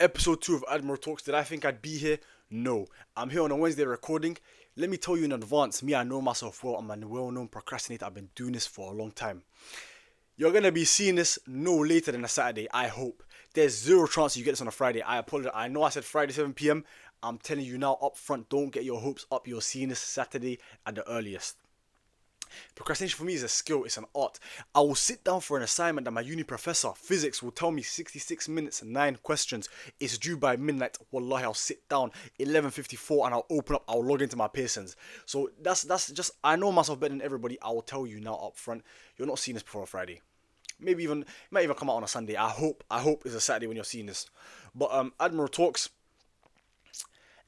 Episode 2 of Admiral Talks. Did I think I'd be here? No. I'm here on a Wednesday recording. Let me tell you in advance, me, I know myself well. I'm a well-known procrastinator. I've been doing this for a long time. You're going to be seeing this no later than a Saturday, I hope. There's zero chance you get this on a Friday. I apologize. I know I said Friday 7 p.m. I'm telling you now up front, don't get your hopes up. You're seeing this Saturday at the earliest. Procrastination for me is a skill, it's an art. I will sit down for an assignment that my uni professor, physics, will tell me 66 minutes and 9 questions. It's due by midnight. Wallahi, I'll sit down 11:54 and I'll open up, I'll log into my Pearsons. So that's just, I know myself better than everybody. I will tell you now up front, you're not seeing this before a Friday. Maybe even, it might even come out on a Sunday. I hope it's a Saturday when you're seeing this. But Admiral Talks,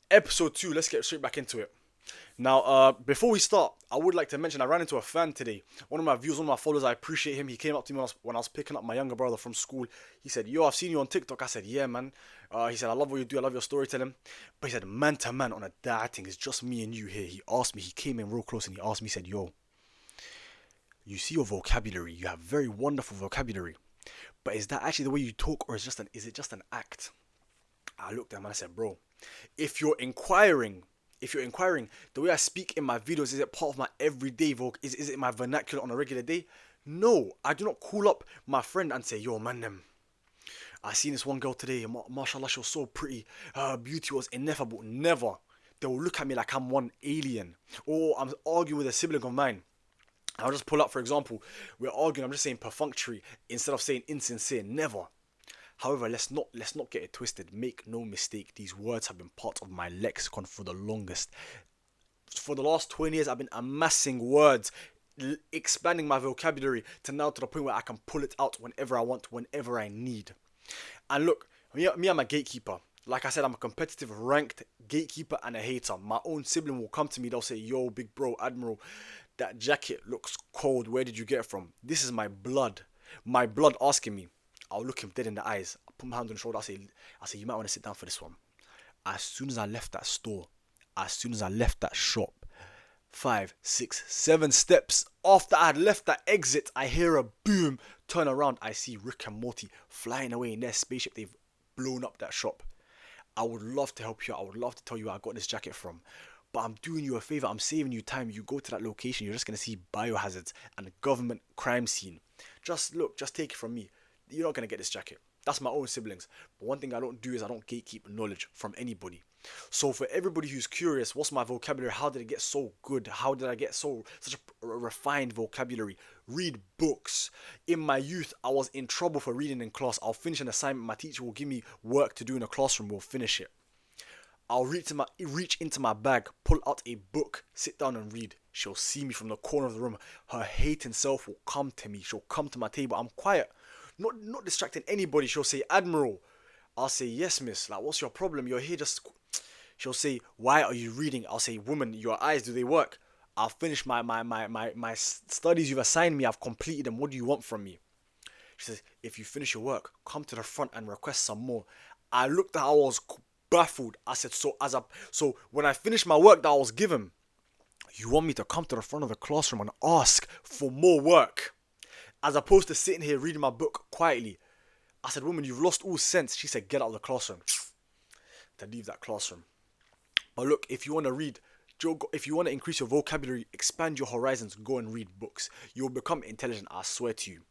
episode 2, let's get straight back into it. Now, before we start, I would like to mention I ran into a fan today. One of my viewers, one of my followers, I appreciate him. He came up to me when I was picking up my younger brother from school. He said, "Yo, I've seen you on TikTok." I said, "Yeah, man." He said, "I love what you do. I love your storytelling." But he said, "Man to man on a dad thing, it's just me and you here." He asked me, he came in real close and he asked me, he said, "Yo, you see your vocabulary. You have very wonderful vocabulary. But is that actually the way you talk, or is it just an act?" I looked at him and I said, "Bro, if you're inquiring, the way I speak in my videos, is it part of my everyday is it my vernacular on a regular day? No, I do not call up my friend and say, 'Yo, man, I seen this one girl today, mashallah, she was so pretty, her beauty was ineffable.' Never. They will look at me like I'm one alien, or I'm arguing with a sibling of mine. I'll just pull up, for example, we're arguing, I'm just saying perfunctory instead of saying insincere. Never. However, let's not get it twisted. Make no mistake, these words have been part of my lexicon for the longest. For the last 20 years, I've been amassing words, expanding my vocabulary to the point where I can pull it out whenever I want, whenever I need. And look, me, I'm a gatekeeper. Like I said, I'm a competitive, ranked gatekeeper and a hater. My own sibling will come to me, they'll say, "Yo, big bro, Admiral, that jacket looks cold. Where did you get it from?" This is my blood. My blood asking me. I'll look him dead in the eyes. I'll put my hand on the shoulder. I'll say, "You might want to sit down for this one." As soon as I left that store, as soon as I left that shop, 5, 6, 7 steps after I had left that exit, I hear a boom. Turn around, I see Rick and Morty flying away in their spaceship. They've blown up that shop. I would love to help you out. I would love to tell you where I got this jacket from. But I'm doing you a favor. I'm saving you time. You go to that location, you're just going to see biohazards and a government crime scene. Just take it from me. You're not going to get this jacket. That's my own siblings. But one thing I don't do is I don't gatekeep knowledge from anybody. So for everybody who's curious, what's my vocabulary? How did it get so good? How did I get such a refined vocabulary? Read books. In my youth, I was in trouble for reading in class. I'll finish an assignment. My teacher will give me work to do in a classroom. We'll finish it. I'll reach into my bag, pull out a book, sit down and read. She'll see me from the corner of the room. Her hating self will come to me. She'll come to my table. I'm quiet. Not distracting anybody. She'll say, "Admiral." I'll say, "Yes, miss. Like, what's your problem? You're here just..." She'll say, "Why are you reading?" I'll say, "Woman, your eyes, do they work? I'll finish my studies you've assigned me. I've completed them. What do you want from me?" She says, "If you finish your work, come to the front and request some more." I looked at her, I was baffled. I said, so when I finished my work that I was given, you want me to come to the front of the classroom and ask for more work, as opposed to sitting here reading my book quietly? I said, "Woman, you've lost all sense." She said, "Get out of the classroom." To leave that classroom. But look, if you want to read, if you want to increase your vocabulary, expand your horizons, go and read books. You'll become intelligent, I swear to you.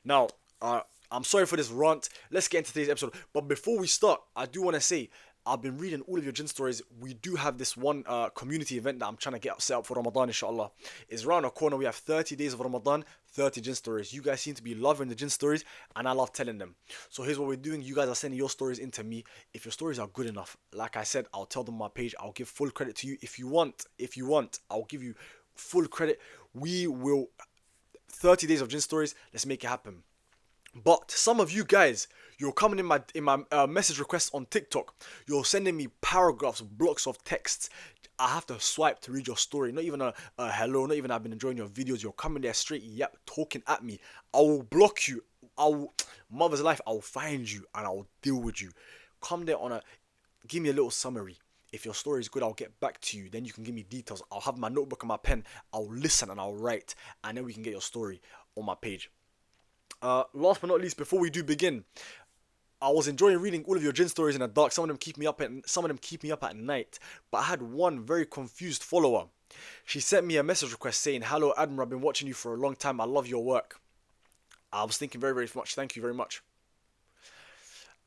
Now, I'm sorry for this rant. Let's get into today's episode. But before we start, I do want to say, I've been reading all of your jinn stories. We do have this one community event that I'm trying to get set up for Ramadan, inshallah. It's around the corner. We have 30 days of Ramadan, 30 jinn stories. You guys seem to be loving the jinn stories, and I love telling them. So here's what we're doing. You guys are sending your stories into me. If your stories are good enough, like I said, I'll tell them on my page. I'll give full credit to you. If you want, I'll give you full credit. We will 30 days of jinn stories. Let's make it happen. But some of you guys, you're coming in my message requests on TikTok. You're sending me paragraphs, blocks of texts. I have to swipe to read your story. Not even a hello, not even "I've been enjoying your videos." You're coming there straight, yep, talking at me. I will block you. Mother's life, I'll find you and I'll deal with you. Come there give me a little summary. If your story is good, I'll get back to you. Then you can give me details. I'll have my notebook and my pen. I'll listen and I'll write. And then we can get your story on my page. Last but not least, before we do begin, I was enjoying reading all of your gin stories in the dark. Some of them keep me up at night. But I had one very confused follower. She sent me a message request saying, "Hello, Admiral. I've been watching you for a long time. I love your work." I was thinking very, very much. Thank you very much.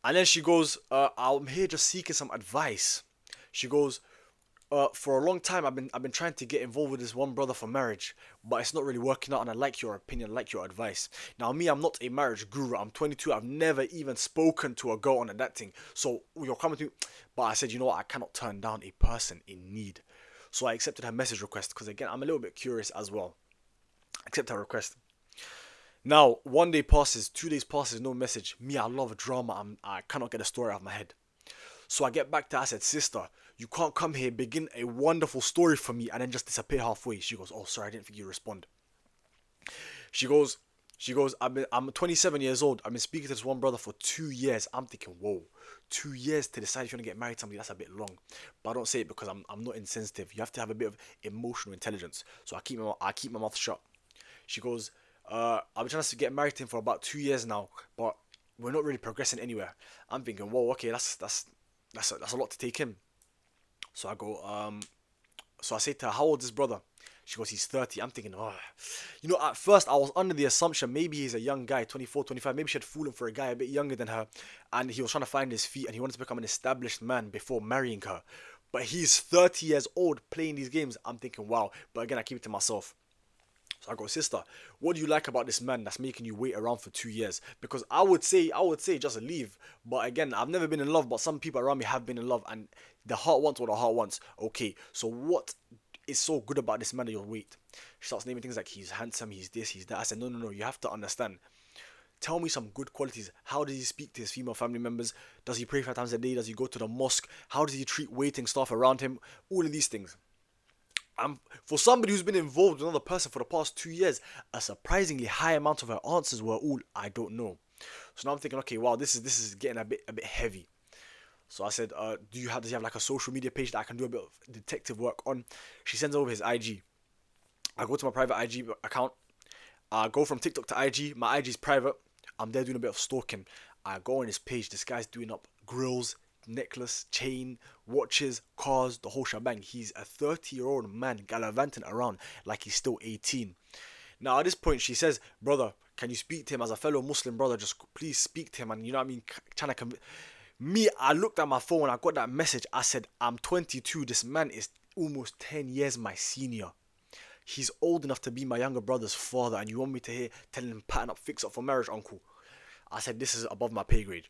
And then she goes, "I'm here just seeking some advice." She goes, "For a long time, I've been trying to get involved with this one brother for marriage, but it's not really working out. And I like your opinion, I like your advice. Now, me, I'm not a marriage guru. I'm 22. I've never even spoken to a girl on that thing. So you're coming to," but I said, "You know what? I cannot turn down a person in need." So I accepted her message request because again, I'm a little bit curious as well. Accept her request. Now, one day passes, 2 days passes, no message. Me, I love drama. I cannot get a story out of my head. So I get back to her, I said, "Sister, you can't come here, begin a wonderful story for me, and then just disappear halfway." She goes, "Oh, sorry, I didn't think you'd respond." She goes, I'm 27 years old. I've been speaking to this one brother for 2 years. I'm thinking, whoa, 2 years to decide if you want to get married to somebody, that's a bit long. But I don't say it because I'm not insensitive. You have to have a bit of emotional intelligence. So I keep my mouth shut. She goes, "I've been trying to get married to him for about 2 years now, but we're not really progressing anywhere." I'm thinking, whoa, okay, that's a lot to take in. So I go, so I say to her, "How old is this brother?" She goes, "He's 30. I'm thinking, oh, at first I was under the assumption maybe he's a young guy, 24, 25. Maybe she had fallen for a guy a bit younger than her, and he was trying to find his feet, and he wanted to become an established man before marrying her. But he's 30 years old playing these games. I'm thinking, wow. But again, I keep it to myself. So I go, "Sister, what do you like about this man that's making you wait around for 2 years?" Because I would say just leave. But again, I've never been in love, but some people around me have been in love, and the heart wants what the heart wants. Okay, so what is so good about this man that you'll wait? She starts naming things like he's handsome, he's this, he's that. I said, no, no, no, you have to understand. Tell me some good qualities. How does he speak to his female family members? Does he pray 5 times a day? Does he go to the mosque? How does he treat waiting staff around him? All of these things. For somebody who's been involved with another person for the past 2 years, a surprisingly high amount of her answers were all "I don't know." So now I'm thinking, okay, wow, this is getting a bit heavy. So I said, does he have like a social media page that I can do a bit of detective work on? She sends over his IG. I go to my private IG account. I go from TikTok to IG. My IG is private. I'm there doing a bit of stalking. I go on his page. This guy's doing up grills, necklace, chain, watches, cars, the whole shebang. He's a 30-year-old man gallivanting around like he's still 18. Now at this point, she says, "Brother, can you speak to him as a fellow Muslim brother? Just please speak to him." And you know what I mean? Trying to me, I looked at my phone. I got that message. I said, "I'm 22. This man is almost 10 years my senior. He's old enough to be my younger brother's father, and you want me to hear telling him pattern up, fix up for marriage, uncle?" I said, "This is above my pay grade.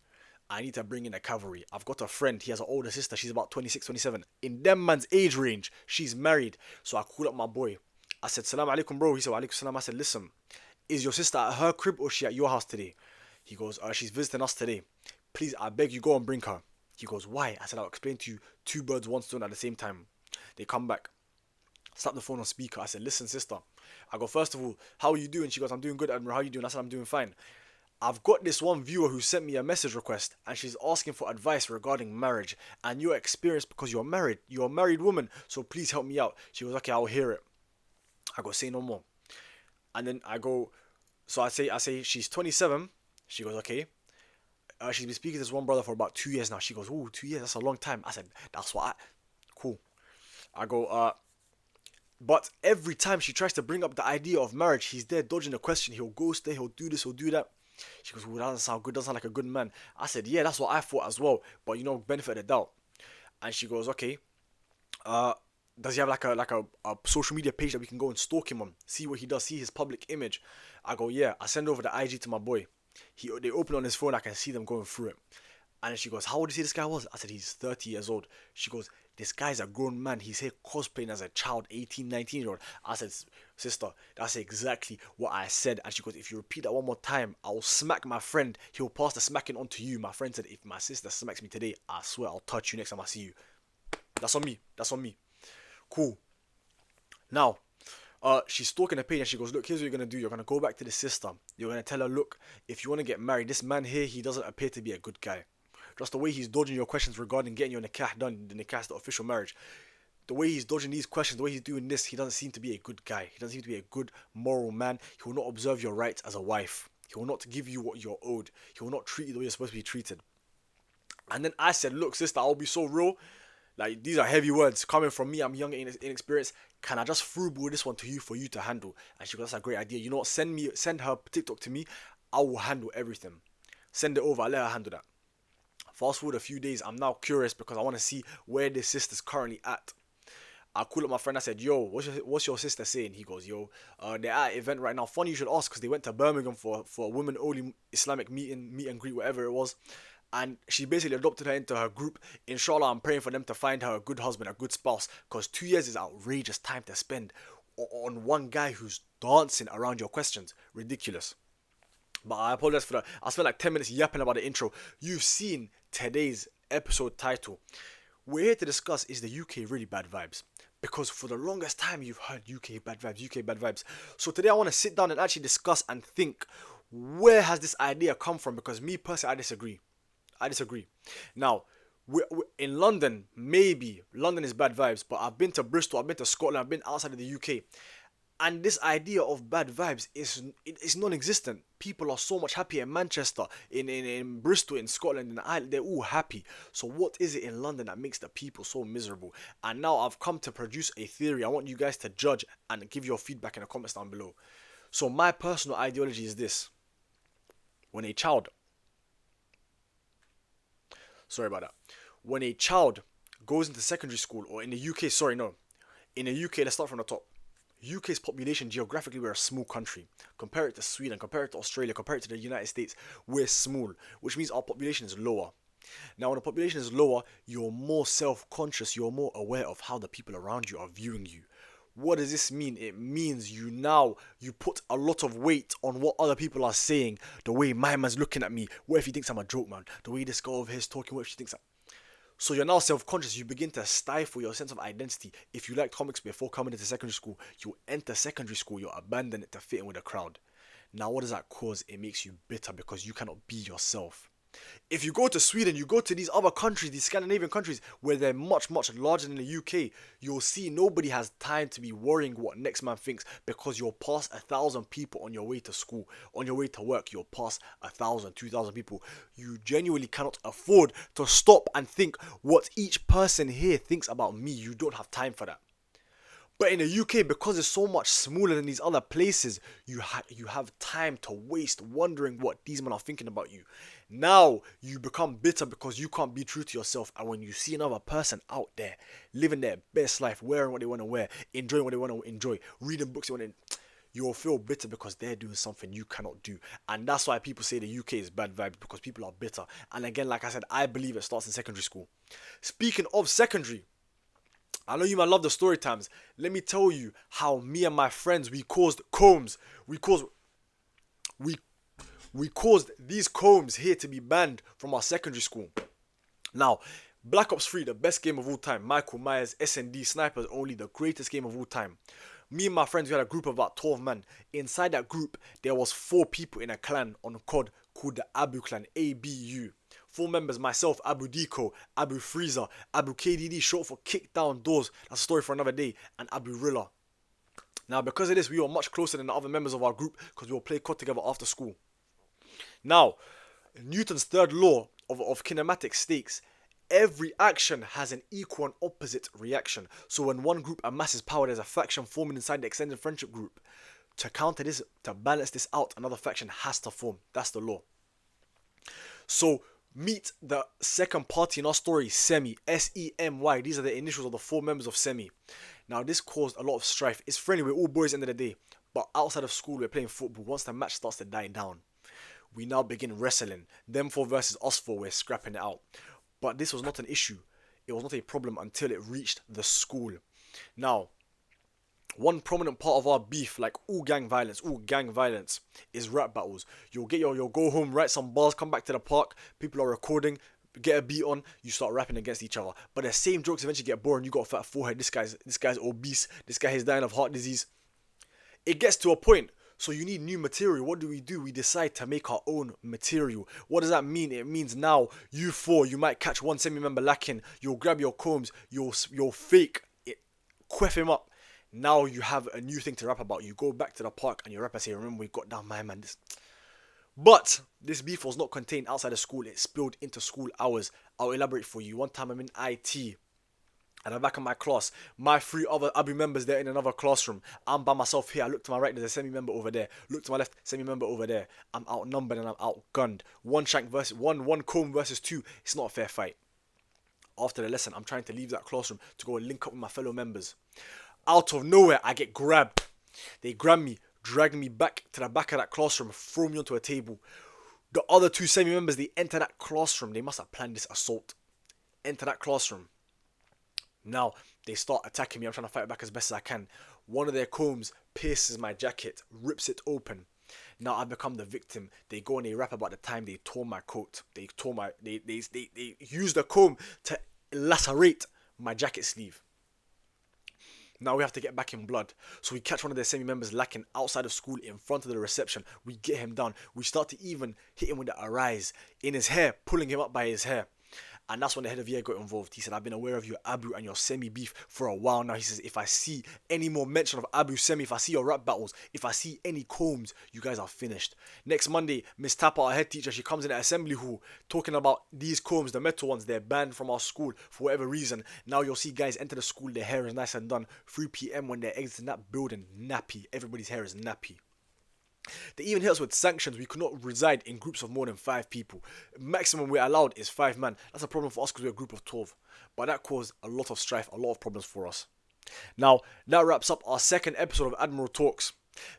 I need to bring in a cavalry. I've got a friend. He has an older sister. She's about 26, 27. In them man's age range, she's married." So I called up my boy. I said, "Salam alaikum, bro." He said, "Wa alaikum salam." I said, "Listen, is your sister at her crib or is she at your house today?" He goes, "She's visiting us today. Please, I beg you, go and bring her." He goes, "Why?" I said, "I'll explain to you. Two birds, one stone at the same time." They come back. Slap the phone on speaker. I said, "Listen, sister." I go, "First of all, how are you doing?" She goes, "I'm doing good, Admiral. How are you doing?" I said, "I'm doing fine. I've got this one viewer who sent me a message request and she's asking for advice regarding marriage and your experience because you're married. You're a married woman, so please help me out." She goes, "Okay, I'll hear it." I go, "Say no more." And then I go, so I say she's 27. She goes, "Okay." She's been speaking to this one brother for about 2 years now. She goes, "Oh, 2 years, that's a long time." I said, "That's what I, cool." I go, but every time she tries to bring up the idea of marriage, he's there dodging the question. He'll ghost her, he'll do this, he'll do that. She goes, "Oh, that doesn't sound good, doesn't sound like a good man." I said, "Yeah, that's what I thought as well. But benefit of the doubt." And she goes, "Okay, uh, does he have like a social media page that we can go and stalk him on? See what he does, see his public image?" I go, "Yeah." I send over the IG to my boy. They open on his phone, I can see them going through it. And then she goes, "How old did you say this guy was?" I said, "He's 30 years old." She goes, "This guy's a grown man. He's here cosplaying as a child, 18, 19-year-old. I said, "Sister, that's exactly what I said." And she goes, "If you repeat that one more time, I'll smack my friend. He'll pass the smacking on to you." My friend said, "If my sister smacks me today, I swear I'll touch you next time I see you." That's on me. That's on me. Cool. Now, she's stalking the page and she goes, "Look, here's what you're gonna do. You're gonna go back to the sister. You're gonna tell her, look, if you want to get married, this man here, he doesn't appear to be a good guy. Just the way he's dodging your questions regarding getting your nikah done, the nikah is the official marriage. The way he's dodging these questions, the way he's doing this, he doesn't seem to be a good guy. He doesn't seem to be a good moral man. He will not observe your rights as a wife. He will not give you what you're owed. He will not treat you the way you're supposed to be treated." And then I said, look, sister, I'll be so real. Like, these are heavy words coming from me. I'm young and inexperienced. Can I just freeball this one to you for you to handle? And she goes, that's a great idea. You know what? Send her TikTok to me. I will handle everything. Send it over. I'll let her handle that. Fast forward a few days. I'm now curious because I want to see where this sister's currently at. I call up my friend. I said, yo, what's your sister saying? He goes, yo, they're at an event right now. Funny you should ask because they went to Birmingham for a women only Islamic meet and greet, whatever it was. And she basically adopted her into her group. Inshallah, I'm praying for them to find her a good husband, a good spouse. Because 2 years is outrageous time to spend on one guy who's dancing around your questions. Ridiculous. But I apologize for that. I spent like 10 minutes yapping about the intro. You've seen today's episode title. We're here to discuss, is the UK really bad vibes? Because for the longest time you've heard UK bad vibes, UK bad vibes. So today I want to sit down and actually discuss and think, where has this idea come from? Because me personally, I disagree. Now, in London, maybe London is bad vibes, but I've been to Bristol, I've been to Scotland, I've been outside of the UK, and this idea of bad vibes is non-existent. People are so much happier in Manchester, in Bristol, in Scotland, in Ireland. They're all happy. So what is it in London that makes the people so miserable? And now I've come to produce a theory. I want you guys to judge and give your feedback in the comments down below. So my personal ideology is this: when a child sorry about that. When a child goes into secondary school, or in the UK, in the UK, let's start from the top. UK's population, geographically, we're a small country. Compare it to Sweden, compare it to Australia, compare it to the United States, we're small, which means our population is lower. Now, when the population is lower, you're more self-conscious, you're more aware of how the people around you are viewing you. What does this mean? It means you put a lot of weight on what other people are saying. The way my man's looking at me. What if he thinks I'm a joke, man? The way this girl over here is talking, what if she thinks So you're now self-conscious. You begin to stifle your sense of identity. If you liked comics before coming into secondary school, you enter secondary school, you abandon it to fit in with the crowd. Now what does that cause? It makes you bitter because you cannot be yourself. If you go to Sweden, you go to these other countries, these Scandinavian countries, where they're much, much larger than the UK, you'll see nobody has time to be worrying what next man thinks, because you're past 1,000 people on your way to school. On your way to work, you're past 1,000, 2,000 people. You genuinely cannot afford to stop and think what each person here thinks about me. You don't have time for that. But in the UK, because it's so much smaller than these other places, you have time to waste wondering what these men are thinking about you. Now, you become bitter because you can't be true to yourself. And when you see another person out there, living their best life, wearing what they want to wear, enjoying what they want to enjoy, reading books they want to, you'll feel bitter because they're doing something you cannot do. And that's why people say the UK is bad vibes, because people are bitter. And again, like I said, I believe it starts in secondary school. Speaking of secondary, I know you might love the story times. Let me tell you how me and my friends, we caused combs. We caused these combs here to be banned from our secondary school. Now, Black Ops 3, the best game of all time. Michael Myers, S&D, Snipers Only, the greatest game of all time. Me and my friends, we had a group of about 12 men. Inside that group, there was 4 people in a clan on COD called the Abu clan, ABU. 4 members, myself, Abu Diko, Abu Freezer, Abu KDD, short for Kick Down Doors, that's a story for another day, and Abu Rilla. Now, because of this, we were much closer than the other members of our group, because we will play COD together after school. Now, Newton's third law of kinematics states, every action has an equal and opposite reaction. So when one group amasses power, there's a faction forming inside the extended friendship group. To counter this, to balance this out, another faction has to form. That's the law. So meet the second party in our story, Semi, S-E-M-Y. These are the initials of the 4 members of Semi. Now this caused a lot of strife. It's friendly, we're all boys at the end of the day. But outside of school, we're playing football. Once the match starts to die down, we now begin wrestling. Them 4 versus us 4, we're scrapping it out. But this was not an issue. It was not a problem until it reached the school. Now, one prominent part of our beef, like all gang violence, is rap battles. You'll go home, write some bars, come back to the park, people are recording, get a beat on, you start rapping against each other. But the same jokes eventually get boring. You got a fat forehead, this guy's obese, this guy is dying of heart disease. It gets to a point. So you need new material. What do? We decide to make our own material. What does that mean? It means now you 4, you might catch one Semi member lacking. You'll grab your combs. You'll fake it, quiff him up. Now you have a new thing to rap about. You go back to the park and you rap and say, remember we got down my man. But this beef was not contained outside of school, it spilled into school hours. I'll elaborate for you. One time I'm in IT, and I'm back in my class. My three other Abu members, they're in another classroom. I'm by myself here. I look to my right, there's a semi-member over there. Look to my left, semi-member over there. I'm outnumbered and I'm outgunned. One shank versus one comb versus two. It's not a fair fight. After the lesson, I'm trying to leave that classroom to go and link up with my fellow members. Out of nowhere, I get grabbed. They grab me, drag me back to the back of that classroom, throw me onto a table. The other two semi-members, they enter that classroom. They must have planned this assault. Enter that classroom. Now, they start attacking me. I'm trying to fight back as best as I can. One of their combs pierces my jacket, rips it open. Now I've become the victim. They go and they rap about the time they tore my coat. They use the comb to lacerate my jacket sleeve. Now we have to get back in blood. So we catch one of their semi-members lacking outside of school in front of the reception. We get him down. We start to even hit him with the arise in his hair, pulling him up by his hair. And that's when the head of year got involved. He said, I've been aware of your Abu and your Semi beef for a while now. He says, if I see any more mention of Abu Semi, if I see your rap battles, if I see any combs, you guys are finished. Next Monday, Miss Tappa, our head teacher, she comes in at assembly hall talking about these combs, the metal ones, they're banned from our school for whatever reason. Now you'll see guys enter the school, their hair is nice and done. 3 p.m. when they're exiting that building, nappy. Everybody's hair is nappy. They even hit us with sanctions. We could not reside in groups of more than 5 people. Maximum we're allowed is 5 man. That's a problem for us because we're a group of 12. But that caused a lot of strife, a lot of problems for us. Now, that wraps up our second episode of Admiral Talks.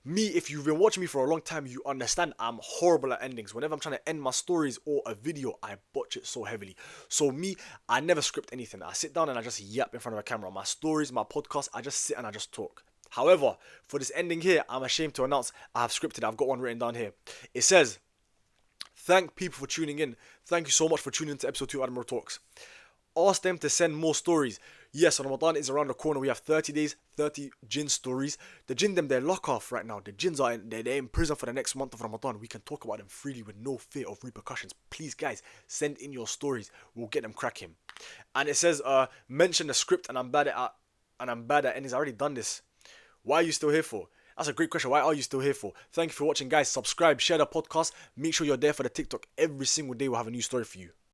Me, if you've been watching me for a long time, you understand I'm horrible at endings. Whenever I'm trying to end my stories or a video, I botch it so heavily. So me, I never script anything. I sit down and I just yap in front of a camera. My stories, my podcast, I just sit and I just talk. However, for this ending here, I'm ashamed to announce I have scripted. I've got one written down here. It says, thank people for tuning in. Thank you so much for tuning in to episode 2 of Admiral Talks. Ask them to send more stories. Yes, Ramadan is around the corner. We have 30 days, 30 jinn stories. The jinn, they're lock off right now. The jinns are they're in prison for the next month of Ramadan. We can talk about them freely with no fear of repercussions. Please, guys, send in your stories. We'll get them cracking. And it says, mention the script and I'm bad at and he's already done this. Why are you still here for? That's a great question. Why are you still here for? Thank you for watching, guys. Subscribe, share the podcast. Make sure you're there for the TikTok. Every single day we'll have a new story for you.